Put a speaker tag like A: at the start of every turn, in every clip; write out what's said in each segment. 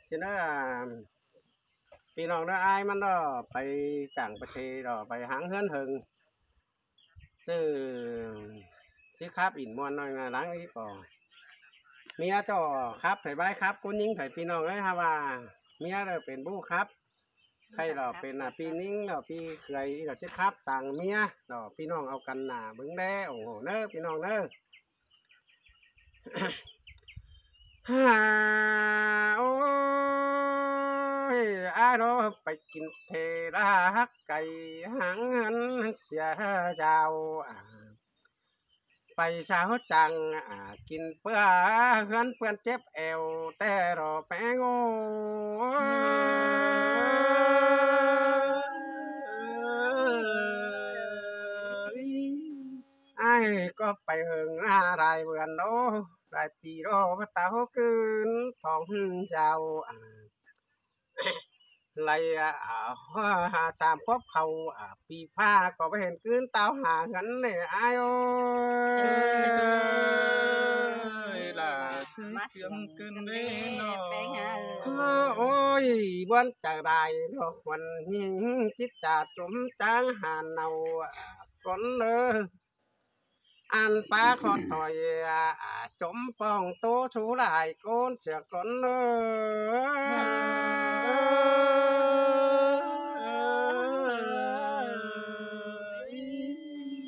A: ฉะนั้นพี่น้องเด้ออายมันเด้อไปต่างประเทศเด้อไปหางเฮือนหึงซื้อสิครับอินม่วนน้อยน่ารักนี้ก็เมียเจ้าครับไผบายครับคุณหญิงไผพี่น้องเอ้ยฮาว่าเมียเด้อเป็นผู้ครับใครเราเป็นปีนิ้งเราปีเคยเราจะครับต่างเมียเราพี่น้องเอากันหนาเบิ่งแด้โอ้โหเด้อพี่น้องเด้อ ฮ่าโอ้ยอาโรไปกินเทระฮักไก่หางเงินเสียเจ้าไปสาวจังกินเพื่อเฮือนเพื่อนเจ็บแอวแต่รอแปงโอ้ไอ้ก็ไปเหิงหน้ารายเบือนโอ้รายปีโรพระเต้าคืนของเจ้าไล่หาสามพบเขาปีผ้าก็ไปเห็นคืนเต้าหากันเลยไอ้โอ้ยล่ะเสียงเกินเลยเนาะโอ้ยวันจะได้ดอกวันนี้จิตจะจมจางหาเนาก่อนเลยอันป้าขอถอยจมป้องโตชูหลายโกนเสียก่อน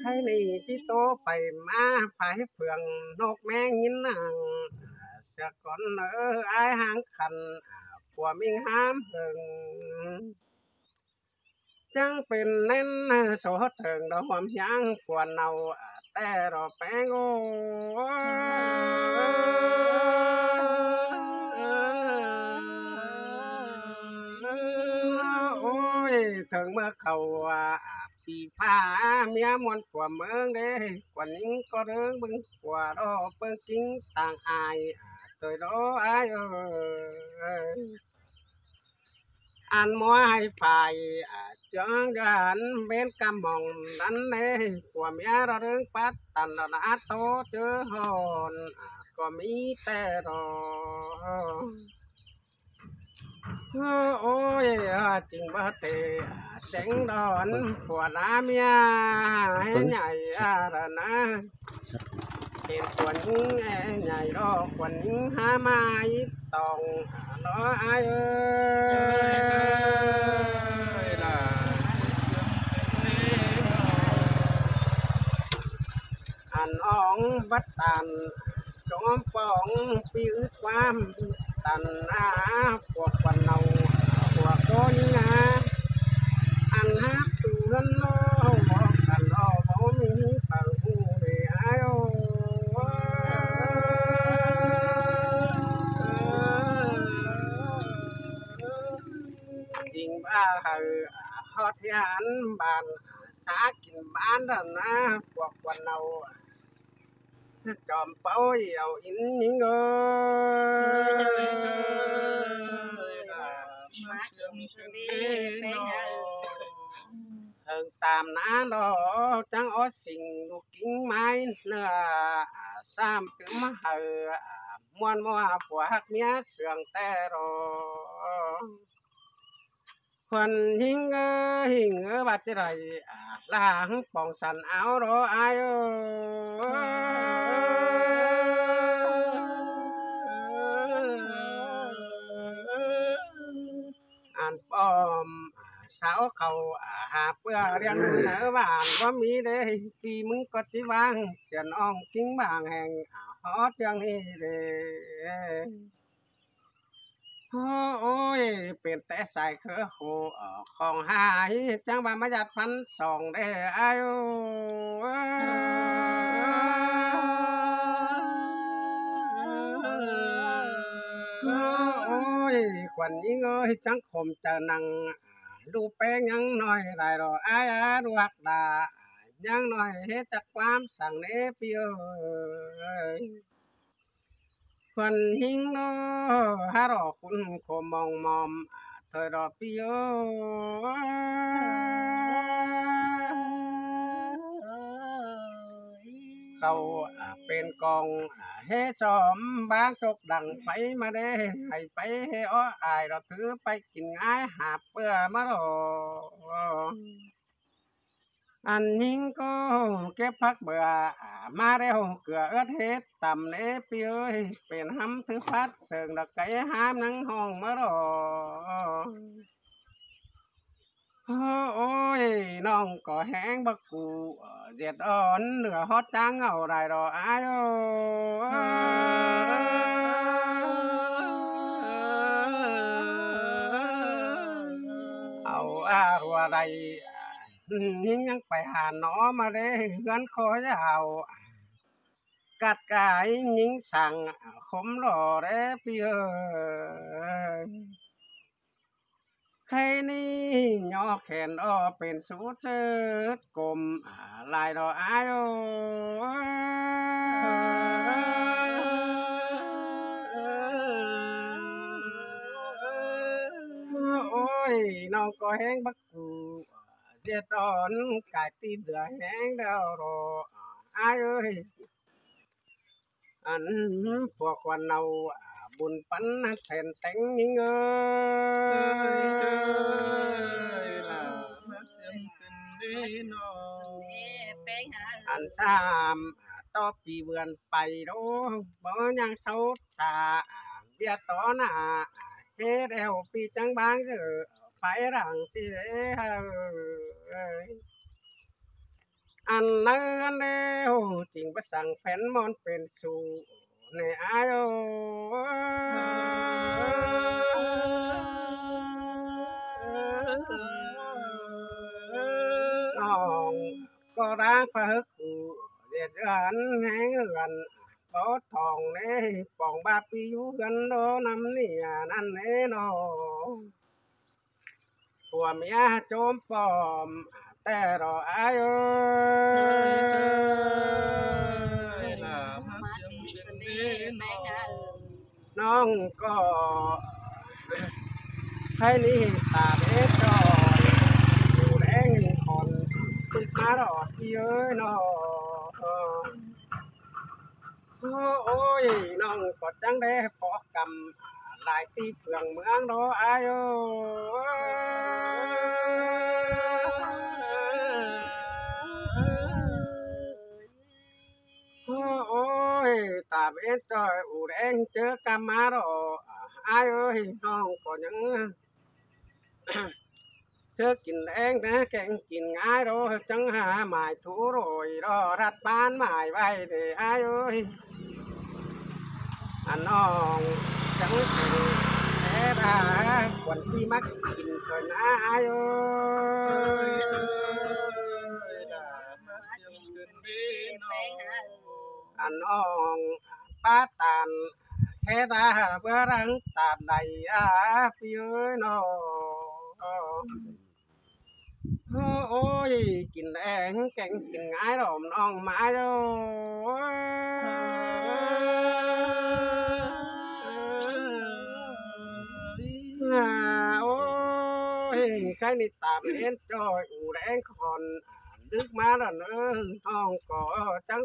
A: ให้นี่ที่โตไปมาภายเผืองนกแมงยินนังเสียก่อนอายหางคันผัวมิงห้ามเพิงจังเป็นเน้นโสเถิงดอกหอมยางปวนเนาแต่รอแป้งโอ้ยถึงเมื่อเขาปีผ้าเมียมวนกว่าเมืองเด้กว่านิ้งก็เรื่องบึงกว่ารอเปิ้งกิ้งต่างอายตัวรออายอันมัวให้ฝ่ายจังกันเป็นกำมองนั้นเน่กว่าเมียเราเรื่องปัดตันเราหน้าโตเจอหอนก็มีแต่รอโอ้ยจริงบ่เตเสียงดอนผัวน้าเมียให้ใหญ่อะไรนะเห็นขวัญใหญ่รอขวัญหาไม้ตองรออายล่ะอันอ่องบัดตันจอมปองปีอึดความตันพวกวันเนาพวกโกนิงาอันฮักเตือนโลบอกกันรอบ่มีเป่าหูเลยอายจริงบ้าฮอดยานบ้านสากินบ้านดันนะพวกวันเนาจอมเป้าเหี่ยวอินนิงตามน้าดอจังอดสิ่งลูกกิ้งไม้เนื้อสามถึงมามวนมัวผัวหักเมียเสื่องแต่รอคนหิงหิงบัดจะไรล้างป่องสันเอารออายอันป้อมสาวเขาหาเพื่อเรียนเหนือบ้านว่ามีเด้ปีมึงก็จิวางเจียนอ่องกิ้งบางแห่งฮอดอย่างนี้เด้โอ้ยเป็นแต่สายเคอโคของหายจังว่ามาจัดพันสองได้อายุโอ้ยควันยิงเอ้ยจังคมจะนังดูแป้งยังน้อยไรรออายดูหักดายังน้อยเฮ็ดจากความสั่งเนปีเอ้ยควันหิงโนฮารอคุณโคมองมอมเธอรอปีเอ้ย เขาเป็นกองเฮสอมบางจกดังไฟมาได้ให้ไปเฮอ้ออายเราถือไปกินง่ายหาเปื่อมาหรออันยิงก็เก็บพักเบื่อมาแล้วเกลือเอื้อเฮ็ดต่ำเนปีเอ้ยเป็นหำถือพัดเสิงดอกไก่หามนังห้องมาหรอโอ้ยน้องก็แห้งบักกูเจ็ดอ่อนเหนือฮอดจ้างเอาได้ดอกอายเอารัวใดยิ่งยังไปหาหนอมาได้เฮือนคอยาวกัดกายยิ่งสั่งขมหล่อเด้พี่เอ้ยใครนี่ย่อแขนอ้อเป็นสูตรเจิดกลมลายดอกอายโอ้ยน้องก็แห้งบักกูเจ็ดอ่อนกายตีเดือแห้งดาวรออายเอ้ยอันพวกวันเอาบุญปันแทนแต่งยิงเอ้ยมาเสียงขึ้นดีน้องอันสามต่อปีเบือนไปโดบ่ยังเศร้าตาเบียต่อหน้าเฮ็ดแล้วปีจังบางเด้อไปรังสิเอ้ยอันนั้นแล้วจริงประสังแผ่นมอนเป็นสู่ในอายน้องก็รักพระกูเด็ดอันให้เงินบ่ทองเน่ปองบาปีอยู่กันโดนำเนี่ยนั่นเน่น้องผัวเมียโจมปลอมแต่รออายน้องก็ให้นี่ตาเด็ดจอยอยู่แดงคนตึกมาดอดพี่เอ้ยน้องโอ้ยน้องก็จังได้พอกำหลายตีเพื่องเมืองรออายโอ้ยตาเบ็ดจอยอูแดงเจอกำมาดออายเอ้ยน้องก็ยังเธอกินแดงนะแกงกินง่ายรอจังหาหมายถูโรยรอรัดบ้านหมายไว้เด้อายเอ้ยอันน้องจังเป็นแท้ดาคนที่มักกินเกินอายเอ้ยอันน้องป้าตานแท้ดาเบื่อรังตาใดพี่เอ้ยน้องโอ้ยกินแดงแกงกินง่ายดอมน้องมาโอ้โอ้ยใครนี่ตามเล่นจอยอูแดงคอนดึกมาแล้วเนอะน้องก็จัง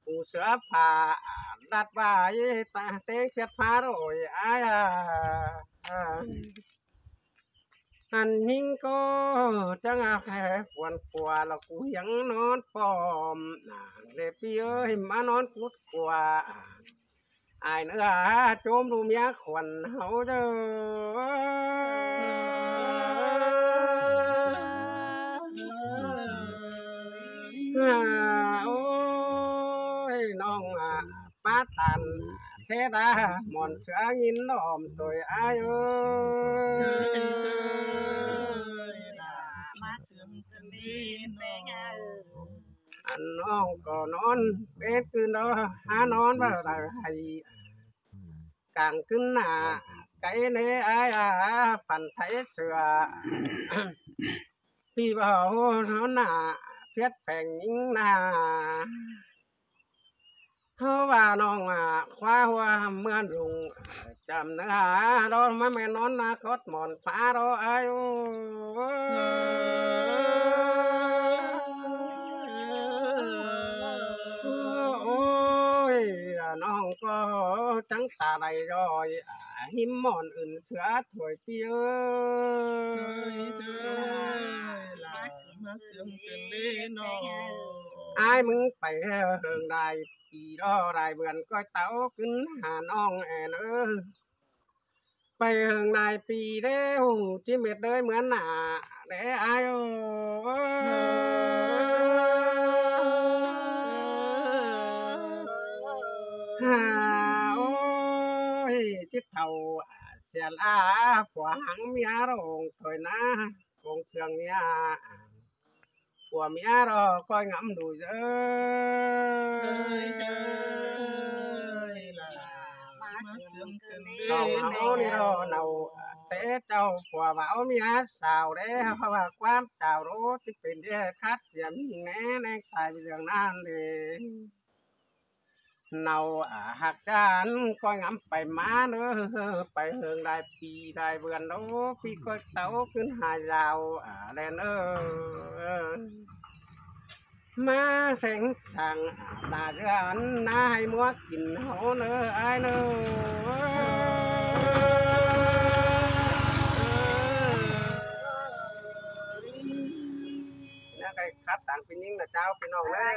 A: ปูเสือผ่าดัดว่าตาเต้งเพียดฟ้าโรยอายอันหิงก็จังอาแค่ปวนปัวแล้วกูยังนอนปอมเด็กพี่เอ้ยมานอนกุดกว่าอายเนื้อโจมดูเมียขวัญเฮาเด้อโอ้ยน้องป้าตันเทดาหมอนเสือยินน้อมตัวอายเอ้ยอันน้องก็นอนเป็ดคืนเด้อหานอนบ่ได้ให้กลางคืนหน้าไก่เนอายฝันไทยเสือพี่บ่าวนอนหน้าเพียดแผงยิงหน้าเฮาว่าน้องคว้าหัวเมื่อนรุงจำเนื้อดอนมาแม่นอนนาคดหมอนฟ้ารออายุโ น้องก็จังตาใดรอยหิมมอนอื่นเสือถวยเปีย
B: เจ้ยล่ะมาเสียงเป็นเล่นอ
A: อายมึงไปเฮิงได้ปีรอได้เบือนก็เต้าขึ้นหาน้องแอนไปเฮิงได้ปีเด้วที่เม็ดเด้ยเหมือนหน้าเด้อายฮ่าโอ้ยจิตเท่าเสียลาผัวหังเมียร้องถอยนะกงเชียงเมียผัวเมียรอคอยงำดูเด้อ
B: ล่ะมาเสียงเป็นเล่
A: เรา
B: น
A: เอานี่รอเราเตะเจ้าผัวเบาเมียสาวเด้เพราะว่าความเจ้ารู้ที่เป็นเด้คัดเสียมีแน่ในสายเรื่องนั้นเลยเนาหักกันก็งำไปมาเด้อไปเฮิงได้ปีได้เบือนโอ้พี่ก็เสาขึ้นหายยาวแลนมาเสียงสั่งตาเดือนนายมัวกินเฮาเน้อไอ้เน้อ นี่ก็คัดต่างเป็นยิ่งนะเจ้าพี่น้องเลย